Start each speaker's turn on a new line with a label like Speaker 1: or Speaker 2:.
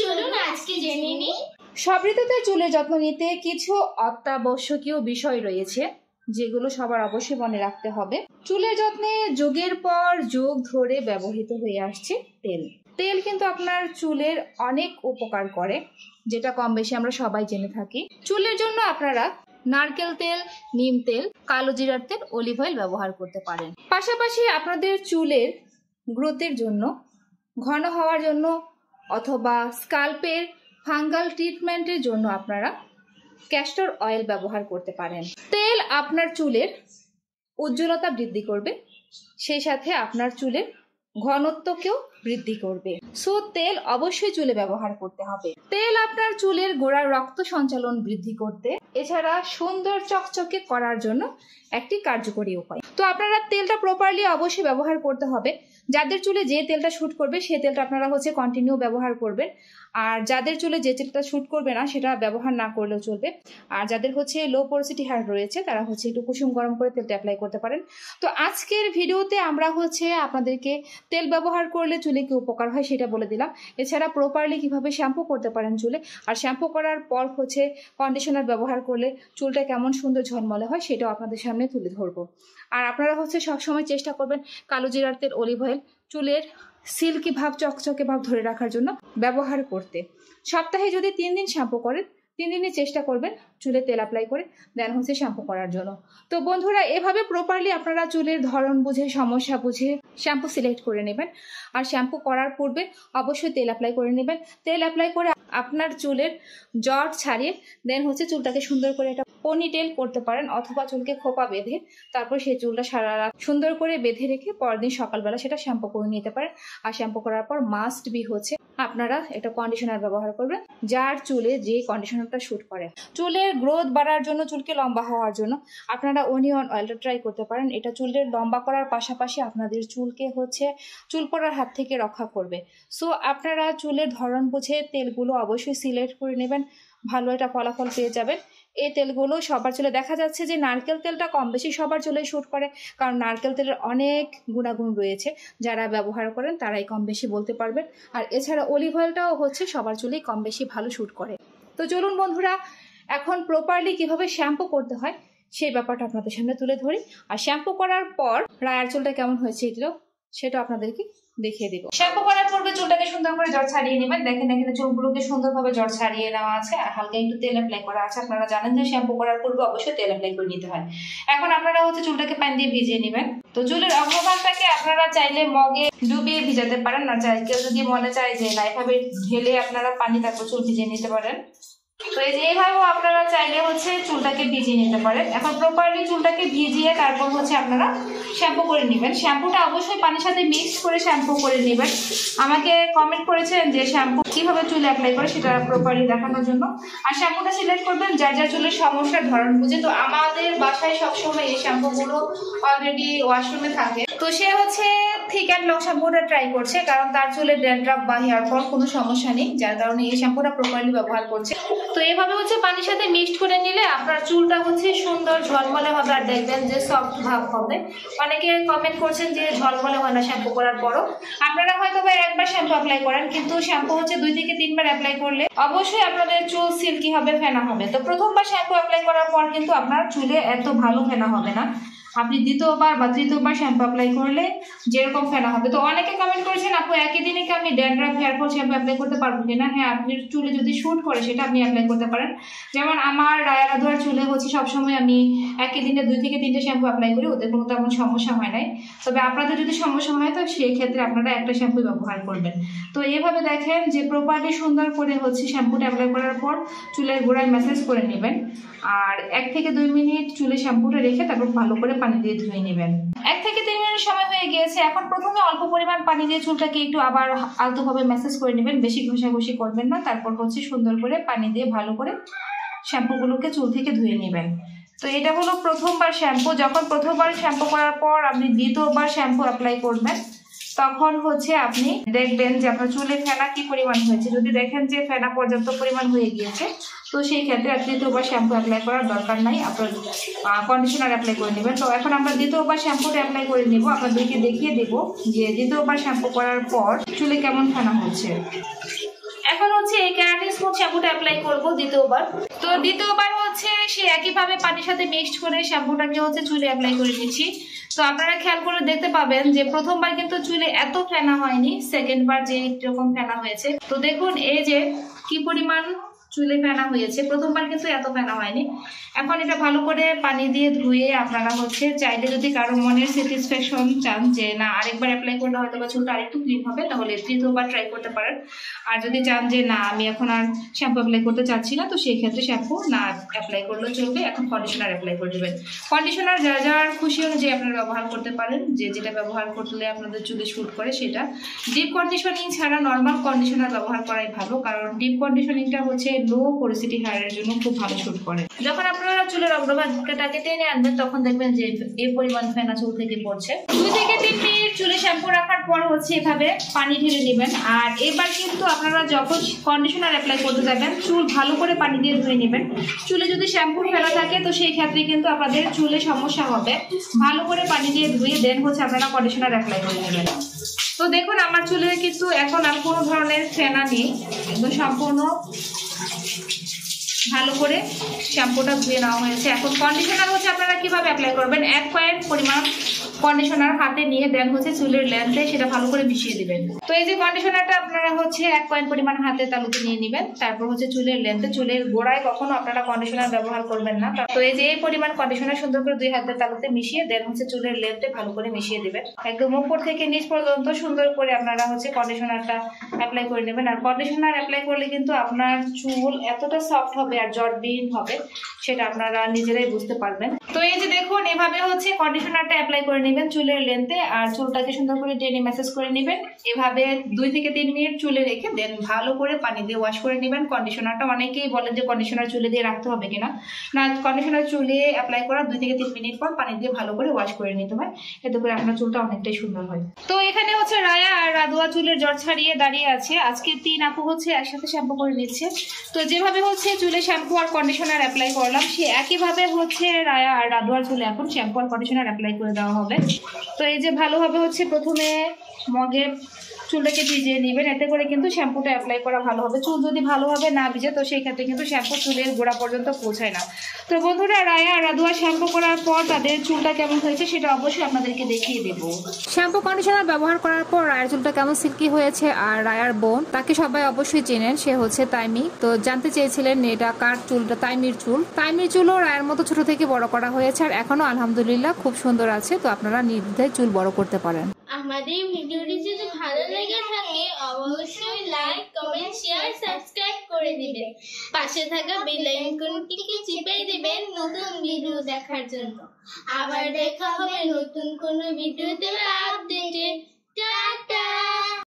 Speaker 1: চলুন আজকে জেনে নিই।
Speaker 2: সব ঋতুতে চুলের যত্ন নিতে কিছু অত্যাবশ্যকীয় বিষয় রয়েছে যেগুলো সবার অবশ্যই মনে রাখতে হবে। চুলের যত্নে যুগের পর যুগ ধরে ব্যবহৃত হয়ে আসছে তেল। তেল কিন্তু আপনার চুলের অনেক উপকার করে, যেটা কম বেশি আমরা সবাই জেনে থাকি। চুলের জন্য আপনারা নারকেল তেল, নিম তেল, কালো জিরার তেল, অলিভ অয়েল ব্যবহার করতে পারেন। পাশাপাশি আপনাদের চুলের গ্রোথের জন্য, ঘন হওয়ার জন্য অথবা স্কাল্পের ফাঙ্গাল ট্রিটমেন্টের জন্য আপনারা ক্যাস্টর অয়েল ব্যবহার করতে পারেন। তেল আপনার চুলের উজ্জ্বলতা বৃদ্ধি করবে, সেই সাথে আপনার চুলের ঘনত্বকেও বৃদ্ধি করবে। সো তেল অবশ্যই চুলে ব্যবহার করতে হবে। তেল আপনার চুলের গোড়ার রক্ত সঞ্চালন বৃদ্ধি করতে, এছাড়া সুন্দর চকচকে করার জন্য একটি কার্যকরী উপায়। তো আপনারা তেলটা প্রপারলি অবশ্যই ব্যবহার করতে হবে। যাদের চুলে যে তেলটা শুট করবে সেই তেলটা আপনারা কন্টিনিউ ব্যবহার করবেন, আর যাদের চুলে যে তেলটা শুট করবে না সেটা ব্যবহার না করলেও চলবে। আর যাদের লো পোরোসিটি হেয়ার রয়েছে তারা একটু কুসুম গরম করে তেলটা অ্যাপ্লাই করতে পারেন। তো আজকের ভিডিওতে আমরা আপনাদেরকে তেল ব্যবহার করলে চুলে কি উপকার হয় সেটা বলে দিলাম। এছাড়া প্রপারলি কিভাবে শ্যাম্পু করতে পারেন চুলে, আর শ্যাম্পু করার পর কন্ডিশনার ব্যবহার করলে চুলটা কেমন সুন্দর ঝলমলে হয় সেটাও আপনাদের সামনে তুলে ধরবো। আর আপনারা সবসময় চেষ্টা করবেন কালো জিরার তেল, অলিভ অয়েল চুলের সিল্কি ভাব, চকচকে ভাব ধরে রাখার জন্য ব্যবহার করতে। সপ্তাহে যদি 3 দিন শ্যাম্পু করেন, 3 দিনে চেষ্টা করবেন চুলে তেল অ্যাপ্লাই করে দেন শ্যাম্পু করার জন্য। তো বন্ধুরা, এভাবে প্রপারলি আপনারা চুলের ধরন বুঝে, সমস্যা বুঝে শ্যাম্পু সিলেক্ট করে নেবেন। আর শ্যাম্পু করার পূর্বে অবশ্যই তেল অ্যাপ্লাই করে নেবেন। তেল অ্যাপ্লাই করে আপনার চুলের জট ছাড়িয়ে দেন চুলটাকে সুন্দর করে একটা পনিটেল করতে পারেন, অথবা চুলকে খোপা বেঁধে তারপর সেই চুলটা সারা রাত সুন্দর করে বেঁধে রেখে পরদিন সকালবেলা সেটা শ্যাম্পু করে নিতে পারেন। আর শ্যাম্পু করার পর মাস্ট বি আপনারা একটা কন্ডিশনার ব্যবহার করবেন, যার চুলে যে কন্ডিশনারটা শুট করে। চুলের গ্রোথ বাড়ার জন্য, চুলকে লম্বা হওয়ার জন্য আপনারা অনিয়ন অয়েলটা ট্রাই করতে পারেন। এটা চুলের লম্বা করার পাশাপাশি আপনাদের চুলকে চুল পড়ার হাত থেকে রক্ষা করবে। সো আপনারা চুলের ধরন বুঝে তেলগুলো অবশ্যই সিলেক্ট করে নেবেন, ভালো একটা ফলাফল পেয়ে যাবেন। এই তেলগুলো সবার চুলে দেখা যাচ্ছে যে নারকেল তেলটা কম বেশি সবার চুলে শুট করে, কারণ নারকেল তেলের অনেক গুণাগুণ রয়েছে, যারা ব্যবহার করেন তারাই কম বেশি বলতে পারবেন। আর এছাড়া অলিভ অয়েলটাও সবার চুলেই কম বেশি ভালো শুট করে। তো চলুন বন্ধুরা, এখন প্রপারলি কিভাবে শ্যাম্পু করতে হয় সেই ব্যাপারটা আপনাদের সামনে তুলে ধরি। আর শ্যাম্পু করার পর রায়ার চুলটা কেমন হয়েছে সেটা আপনাদেরকে দেখিয়ে দিব। শ্যাম্পু করার পূর্বে চুলটাকে সুন্দর করে জট ছাড়িয়ে নেবেন। দেখেন এখানে চুলগুলোকে সুন্দরভাবে জট ছাড়িয়ে নেওয়া আছে, আর হালকা একটু তেল অ্যাপ্লাই করা আছে। আপনারা জানেন যে শ্যাম্পু করার পূর্বে অবশ্যই তেল অ্যাপ্লাই করে নিতে হয়। এখন আপনারা চুলটাকে পানি দিয়ে ভিজিয়ে নেবেন। তো চুলের অগ্রভাগটাকে আপনারা চাইলে মগে ডুবিয়ে ভিজাতে পারেন, না কেউ যদি মনে চায় যে না এভাবে ঢেলে আপনারা পানি তারপর চুল ভিজিয়ে নিতে পারেন। তো এইভাবেও আপনারা চাইলে চুলটাকে ভিজিয়ে নিতে পারেন। এখন প্রপারলি চুলটাকে ভিজিয়ে তারপর আপনারা শ্যাম্পু করে নেবেন। শ্যাম্পুটা অবশ্যই পানির সাথে মিক্স করে শ্যাম্পু করে নেবেন। আমাকে কমেন্ট করেছেন যে শ্যাম্পু কিভাবে চুলে অ্যাপ্লাই করে সেটা প্রপারলি দেখানোর জন্য। আর শ্যাম্পুটা সিলেক্ট করবেন যার যার চুলের সমস্যার ধরন বুঝে। তো আমাদের বাসায় সবসময় এই শ্যাম্পুগুলো অলরেডি ওয়াশরুমে থাকে। তো সে থিক অ্যান্ড লং শ্যাম্পুটা ট্রাই করছে, কারণ তার চুলে ড্যান্ড্রাফ বা হেয়ার ফল কোনো সমস্যা নেই, যার কারণে এই শ্যাম্পুটা প্রপারলি ব্যবহার করছে। তো এইভাবে পানির সাথে মিক্সড করে নিলে আপনার চুলটা সুন্দর ঝলমলে হবে, আর দেখবেন যে সফট ভাব হবে। অনেকে কমেন্ট করছেন যে ঝলমলে হয় না শ্যাম্পু করার পরও। আপনারা হয়তো একবার শ্যাম্পু অ্যাপ্লাই করেন, কিন্তু শ্যাম্পু 2 থেকে 3 বার অ্যাপ্লাই করলে অবশ্যই আপনাদের চুল সিল্কি হবে, ফেনা হবে। তো প্রথমবার শ্যাম্পু অ্যাপ্লাই করার পর কিন্তু আপনার চুলে এত ভালো ফেনা হবে না। আপনি দ্বিতীয়বার বা তৃতীয়বার শ্যাম্পু অ্যাপ্লাই করলে যেরকম ফেনা হবে। তো অনেকে কমেন্ট করেছেন আপু একই দিনে কি আমি dandruff hair fall shampoo apply করতে পারবো কিনা? হ্যাঁ, আপনি চুলে যদি শুট করে সেটা আপনি অ্যাপ্লাই করতে পারেন। যেমন আমার রায়ারা ধোয়ার চুলে সবসময় আমি একই দিনে 2 থেকে 3টে শ্যাম্পু অ্যাপ্লাই করি, ওদের কোনো তেমন সমস্যা হয় নাই। তবে আপনাদের যদি সমস্যা হয় তো সেই ক্ষেত্রে আপনারা একটা শ্যাম্পু ব্যবহার করবেন। তো এইভাবে দেখেন যে প্রপারলি সুন্দর করে শ্যাম্পুটা অ্যাপ্লাই করার পর চুলের গোড়ায় ম্যাসেজ করে নেবেন। আর 1 থেকে 2 মিনিট চুলে শ্যাম্পুটা রেখে তারপর ভালো করে পানি দিয়ে ধুয়ে নেবেন। 1 থেকে 3 মিনিট সময় হয়ে গিয়েছে। এখন প্রথমে অল্প পরিমাণ পানি দিয়ে চুলটাকে একটু আবার আলতোভাবে ম্যাসেজ করে নেবেন, বেশি ঘষাঘষি করবেন না। তারপর সুন্দর করে পানি দিয়ে ভালো করে শ্যাম্পুগুলোকে চুল থেকে ধুয়ে নেবেন। তো এটা হলো প্রথমবার শ্যাম্পু। যখন প্রথমবার শ্যাম্পু করার পর আপনি দ্বিতীয়বার শ্যাম্পু অ্যাপ্লাই করবেন, তখন আপনি দেখবেন যে আপনার চুলে ফেনা কি পরিমাণ হয়েছে। যদি দেখেন যে ফেনা পর্যাপ্ত পরিমাণ হয়ে গিয়েছে, তো সেই ক্ষেত্রে আর দ্বিতীয়বার শ্যাম্পু অ্যাপ্লাই করার দরকার নাই, আপনার কন্ডিশনার অ্যাপ্লাই করে নেবেন। তো এখন আমরা দ্বিতীয়বার শ্যাম্পুটা অ্যাপ্লাই করে নেব, আপনাদেরকে দেখিয়ে দেবো যে দ্বিতীয়বার শ্যাম্পু করার পর চুলে কেমন ফেনা হচ্ছে। এখন হচ্ছে এই কেরাটিন স্মুথ শ্যাম্পুটা অ্যাপ্লাই করব দ্বিতীয়বার। তো দ্বিতীয়বার হচ্ছে সে একইভাবে পানির সাথে মিক্সড করে শ্যাম্পুটাকে হচ্ছে চুলে অ্যাপ্লাই করে নিচ্ছি। তো আপনারা খেয়াল করে দেখতে পাবেন যে প্রথমবার কিন্তু চুলে এত ফেনা হয়নি, সেকেন্ড বার যে এরকম ফেনা হয়েছে। তো দেখুন এই যে কি পরিমাণ চুলে ফেনা হয়েছে, প্রথমবার কিন্তু এত ফেনা হয়নি। এখন এটা ভালো করে পানি দিয়ে ধুয়ে আপনারা হচ্ছে চাইলে যদি কারো মনের স্যাটিসফ্যাকশন চান যে না আরেকবার অ্যাপ্লাই করলে হয়তো বা চুলটা আরেকটু ক্লিন হবে, তাহলে তৃতীয়বার ট্রাই করতে পারেন। আর যদি চান যে না আমি এখন আর শ্যাম্পু অ্যাপ্লাই করতে চাচ্ছি না, তো সেই ক্ষেত্রে শ্যাম্পু না অ্যাপ্লাই করলেও চলবে, এখন কন্ডিশনার অ্যাপ্লাই করে দেবেন। কন্ডিশনার যার খুশি অনুযায়ী আপনারা ব্যবহার করতে পারেন, যে যেটা ব্যবহার করলে আপনাদের চুলে শুট করে সেটা। ডিপ কন্ডিশনিং ছাড়া নর্মাল কন্ডিশনার ব্যবহার করাই ভালো, কারণ ডিপ কন্ডিশনিংটা হচ্ছে লো পোরিসিটি হেয়ারের জন্য খুব ভালো শুট করে। যখন আপনারা চুলের অগ্রভাগটাকে টেনে আনবেন তখন দেখবেন যে এই পরিমাণ ফেনা চুল থেকে পড়ছে। 2 থেকে 3 মিনিট চুলে শ্যাম্পু রাখার পর হচ্ছে এভাবে পানি ঢেলে নেবেন। আর এবার কিন্তু আপনারা যখন কন্ডিশনার অ্যাপ্লাই করতে যাবেন চুল ভালো করে পানি দিয়ে ধুয়ে নেবেন। চুলে যদি শ্যাম্পুর ফেলা থাকে তো সেই ক্ষেত্রে কিন্তু আপনাদের চুলে সমস্যা হবে। ভালো করে পানি দিয়ে ধুয়ে দেন হচ্ছে আপনারা কন্ডিশনার অ্যাপ্লাই করে নেবেন। তো দেখুন আমার চুলে কিন্তু এখন আর কোনো ধরনের ফেনা নেই, একদম সম্পূর্ণ ভালো করে শ্যাম্পুটা ধুয়ে নেওয়া হয়েছে। এখন কন্ডিশনার হচ্ছে আপনারা কিভাবে অ্যাপ্লাই করবেন, 1 কয়েন পরিমাণ কন্ডিশনার হাতে নিয়ে দেন হচ্ছে চুলের লেন্থে সেটা ভালো করে মিশিয়ে দিবেন। তো এই যে কন্ডিশনারটা আপনারা হচ্ছে 1 কয়েন পরিমাণ হাতে তালুতে নিয়ে নেবেন। তারপর হচ্ছে চুলের লেন্থে, চুলের গোড়ায় কখনো আপনারা কন্ডিশনার ব্যবহার করবেন না। তো এই যে এই পরিমাণ কন্ডিশনার সুন্দর করে 2 হাতের তালুতে মিশিয়ে দেন হচ্ছে চুলের লেন্থে ভালো করে মিশিয়ে দিবেন। একদম উপর থেকে নিচ পর্যন্ত সুন্দর করে আপনারা হচ্ছে কন্ডিশনারটা অ্যাপ্লাই করে নেবেন। আর কন্ডিশনার অ্যাপ্লাই করলে কিন্তু আপনার চুল এতটা সফট হবে আর জটবিহীন হবে সেটা আপনারা নিজেরাই বুঝতে পারবেন। তো এই যে দেখুন এভাবে হচ্ছে কন্ডিশনারটা অ্যাপ্লাই করে নেবেন চুলের লেন্থে, আর চুলটাকে সুন্দর করে টেনে ম্যাসেজ করে নেবেন। এভাবে 2 থেকে 3 মিনিট চুলে রেখে দেন ভালো করে পানি দিয়ে ওয়াশ করে নেবেন। কন্ডিশনারটা অনেকেই বলেন যে কন্ডিশনার চুলে দিয়ে রাখতে হবে কিনা, না কন্ডিশনার চুলে অ্যাপ্লাই করার 2 থেকে 3 মিনিট পর পানি দিয়ে ভালো করে ওয়াশ করে নিতে হয়, এতে করে আপনার চুলটা অনেকটাই সুন্দর হয়। তো এখানে হচ্ছে রায়া আর রাদুয়া চুলের জট ছাড়িয়ে দাঁড়িয়ে আছে। আজকে 3 আপু হচ্ছে একসাথে শ্যাম্পু করে নিচ্ছে। তো যেভাবে হচ্ছে চুলে শ্যাম্পু আর কন্ডিশনার অ্যাপ্লাই করলাম সে একইভাবে হচ্ছে রায়া আর রাদুয়ার চুলে এখন শ্যাম্পু আর কন্ডিশনার অ্যাপ্লাই করে দেওয়া হবে। তো এই যে ভালোভাবে হচ্ছে প্রথমে মগে চুলটাকে ভিজিয়ে নেবেন, এতে করে কিন্তু শ্যাম্পুটা অ্যাপ্লাই করা ভালো হবে। চুল যদি ভালোভাবে না ভিজে তো সেই ক্ষেত্রে কিন্তু শ্যাম্পু চুলের গোড়া পর্যন্ত পৌঁছায় না। তো বন্ধুরা রায়া আর রাদুয়া শ্যাম্পু করার পর তাদের চুলটা কেমন হয়েছে সেটা অবশ্যই আপনাদেরকে দেখিয়ে দেবো। শ্যাম্পু কন্ডিশনার ব্যবহার করার পর রায়ার চুলটা কেমন সিল্কি হয়েছে, আর রায়ার বোন তাকে সবাই অবশ্যই চেনেন, সে হচ্ছে তাইমি। তো জানতে চেয়েছিলেন এটা কার চুলটা, তাইমির চুল। তাইমির চুলও রায়ের মতো ছোট থেকে বড় করা হয়েছে আর এখনো আলহামদুলিল্লাহ খুব সুন্দর আছে। তো আপনারা নির্দ্বিধায় চুল বড় করতে পারেন।
Speaker 1: আমাদের ভিডিওটি যদি ভালো লেগে থাকে অবশ্যই লাইক, কমেন্ট, শেয়ার, সাবস্ক্রাইব করে দিবেন। পাশে থাকা বেল আইকনটিকে চিপে দিবেন নতুন ভিডিও দেখার জন্য। আবার দেখা হবে নতুন কোনো ভিডিওতে আপডেটে।